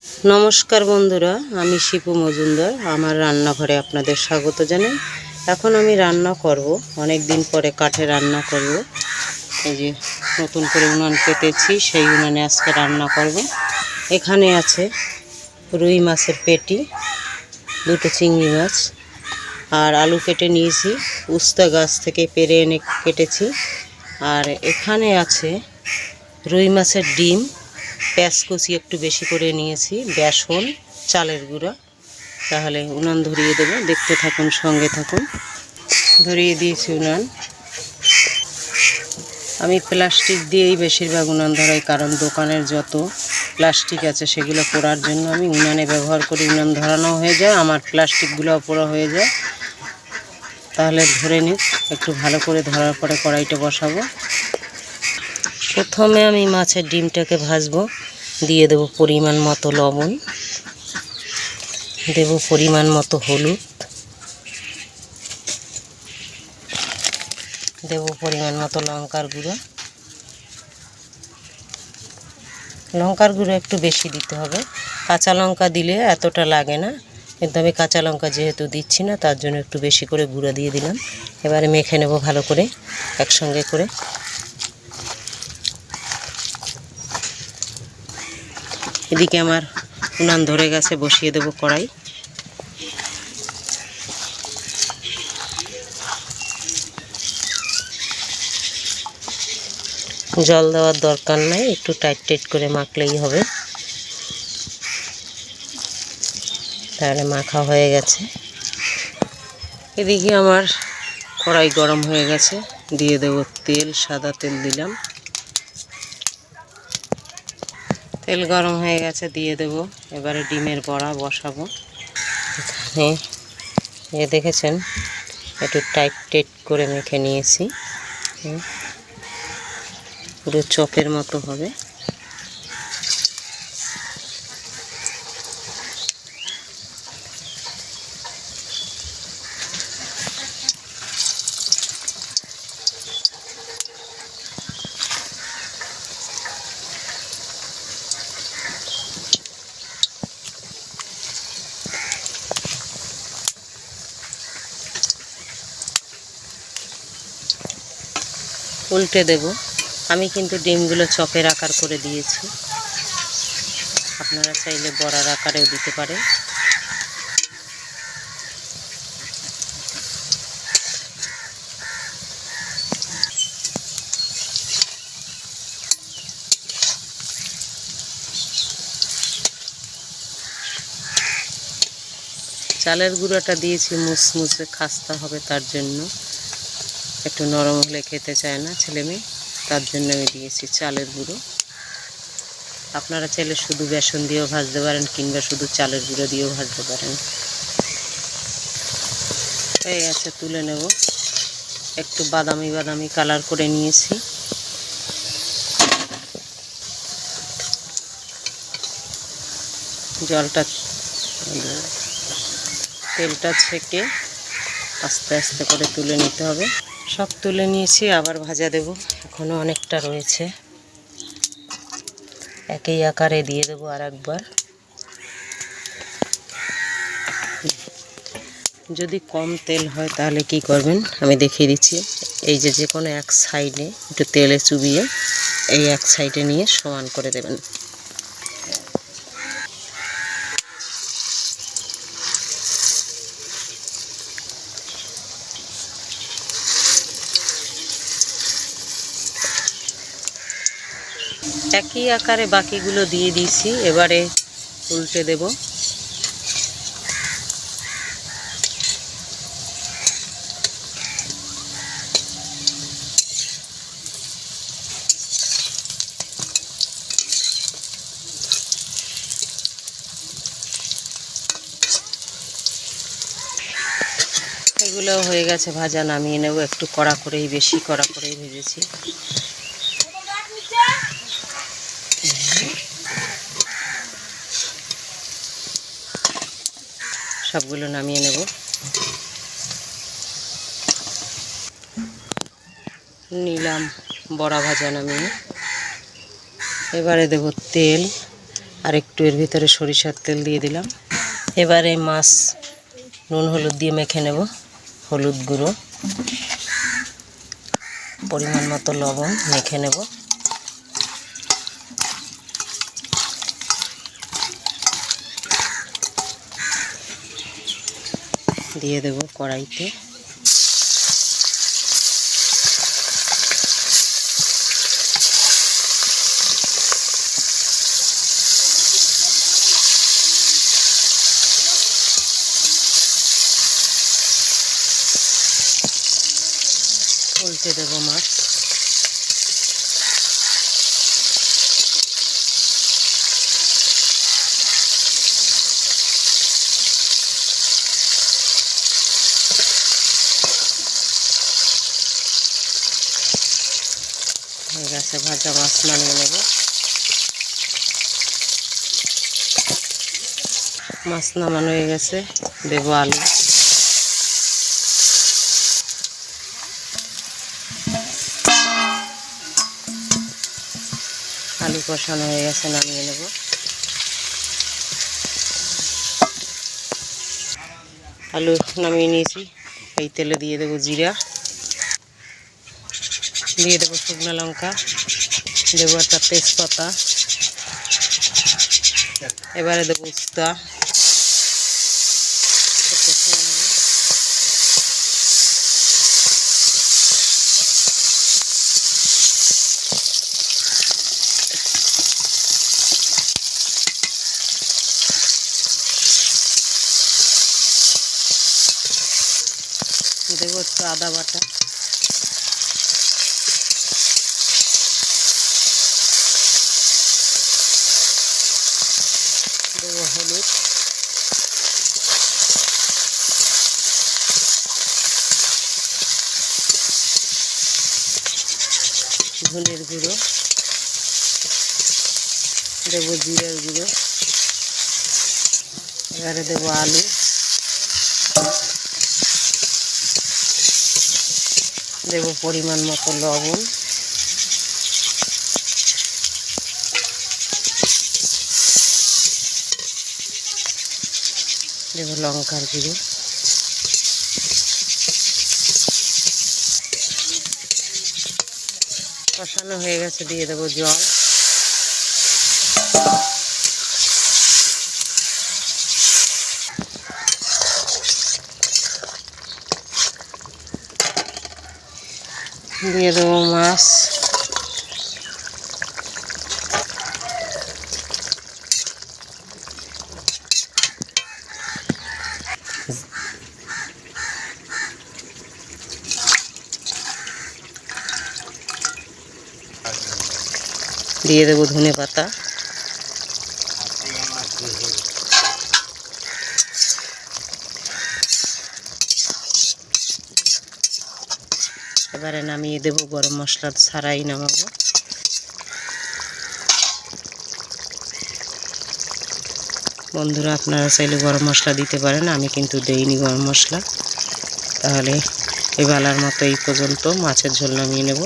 নমস্কার বন্ধুরা, আমি শিপু মজুমদার। আমার রান্নাঘরে আপনাদের স্বাগত জানাই। এখন আমি রান্না করব, অনেক দিন পরে কাঠে রান্না করব। এই যে নতুন করে উনান পেতেছি, সেই উনানে আজকে রান্না করব। এখানে আছে রুই মাছের পেটি, দুটো চিংড়ি মাছ, আর আলু কেটে নিয়েছি, উস্তা গাছ থেকে পেরে এনে কেটেছি। আর এখানে আছে রুই মাছের ডিম, পেঁয়াজ কুচি একটু বেশি করে নিয়েছি, বেসন, চালের গুঁড়া। তাহলে উনান ধরিয়ে দেবো, দেখতে থাকুন, সঙ্গে থাকুন। ধরিয়ে দিয়েছি উনান। আমি প্লাস্টিক দিয়েই বেশিরভাগ উনান ধরাই, কারণ দোকানের যত প্লাস্টিক আছে সেগুলো পোড়ার জন্য আমি উনানে ব্যবহার করি। উনান ধরানো হয়ে যায়, আমার প্লাস্টিকগুলোও পোড়া হয়ে যায়। তাহলে ধরে নিই, একটু ভালো করে ধরার পরে কড়াইটা বসাবো। প্রথমে আমি মাছের ডিমটাকে ভাজবো। দিয়ে দেব পরিমাণ মতো লবণ, দেব পরিমাণ মতো হলুদ, দেব পরিমাণ মতো লঙ্কার গুঁড়ো। লঙ্কার গুঁড়ো একটু বেশি দিতে হবে, কাঁচা লঙ্কা দিলে এতটা লাগে না, কিন্তু আমি কাঁচা লঙ্কা যেহেতু দিচ্ছি না, তার জন্য একটু বেশি করে গুঁড়ো দিয়ে দিলাম। এবারে মেখে নেব ভালো করে একসঙ্গে করে। এদিকে আমার উনান ধরে গেছে, বসিয়ে দেব কড়াই। জল দেওয়ার দরকার নাই, একটু টাইট টাইট করে মাখলেই হবে। তাহলে মাখা হয়ে গেছে। এদিকে আমার কড়াই গরম হয়ে গেছে, দিয়ে দেব তেল, সাদা তেল দিলাম। তেল গরম হয়ে গেছে, দিয়ে দেব। এবারে ডিমের বড়া বসাবো। এখানে দেখেছেন একটু টাইট টাইট করে মেখে নিয়েছি, পুরো চপের মতো হবে। উল্টে দেব। আমি কিন্তু ডিমগুলো চপের আকার করে দিয়েছি, আপনারা চাইলে বড়ার আকারেও দিতে পারেন। চালের গুঁড়োটা দিয়েছি মুসমুসে খাস্তা হবে, তার জন্য। একটু নরম হলে খেতে চায় না ছেলেমেয়ে, তার জন্য আমি দিয়েছি চালের গুঁড়ো। আপনারা চাইলে শুধু বেসন দিয়েও ভাজতে পারেন, কিংবা শুধু চালের গুঁড়ো দিয়েও ভাজতে পারেন। হয়ে গেছে, তুলে নেব। একটু বাদামি বাদামি কালার করে নিয়েছি। জলটা, তেলটা ছেঁকে আস্তে আস্তে করে তুলে নিতে হবে। সব তুলে নিয়েছি, আবার ভাজা দেব, এখনও অনেকটা রয়েছে। একই আকারে দিয়ে দেবো আর একবার। যদি কম তেল হয় তাহলে কি করবেন আমি দেখিয়ে দিচ্ছি। এই যে কোনো এক সাইডে একটু তেলে চুবিয়ে এই এক সাইডে নিয়ে সমান করে দেবেন। একই আকারে বাকিগুলো দিয়ে দিয়েছি, এবারে উল্টে দেব। এগুলো হয়ে গেছে ভাজা, নামিয়ে নেব। একটু কড়া করেই, বেশি কড়া করেই ভেজেছি। সবগুলো নামিয়ে নেব। নিলাম বড়া ভাজা নামিয়ে। এবারে দেব তেল, আর একটু এর ভিতরে সরিষার তেল দিয়ে দিলাম। এবারে মাছ নুন হলুদ দিয়ে মেখে নেব। হলুদ গুঁড়ো, পরিমাণ মতো লবণ মেখে নেব। দিয়ে দেব কড়াইতে। উল্টে দেব মাছ। হয়ে গেছে ভাজা মাছ, নামিয়ে নেব। মাছ নামানো হয়ে গেছে, দেব আলু। আলু কষানো হয়ে গেছে, নামিয়ে নেব। আলু নামিয়ে নিয়েছি। এই তেলে দিয়ে দেব জিরা, দিয়ে দেব শুকনো লঙ্কা, দেব একটা তেজপাতা। এবারে দেব উস্তা। দেব একটু আদা বাটা, দেব হলুদ, ধনের গুঁড়ো, দেব জিরার গুঁড়ো। এবারে দেব আলু, দেব পরিমাণ মতো লবণ, দেব লঙ্কার গুঁড়ো। কষানো হয়ে গেছে, দিয়ে দেব জল। দিয়ে দেব মাছ। দিয়ে দেব ধনে পাতা। এবারে নামিয়ে দেব, গরম মশলা ছাড়াই নামাবো। বন্ধুরা, আপনারা চাইলে গরম মশলা দিতে পারেন, আমি কিন্তু দেইনি গরম মশলা। তাহলে এবেলার মতো এই পর্যন্ত। মাছের ঝোল নামিয়ে নেব।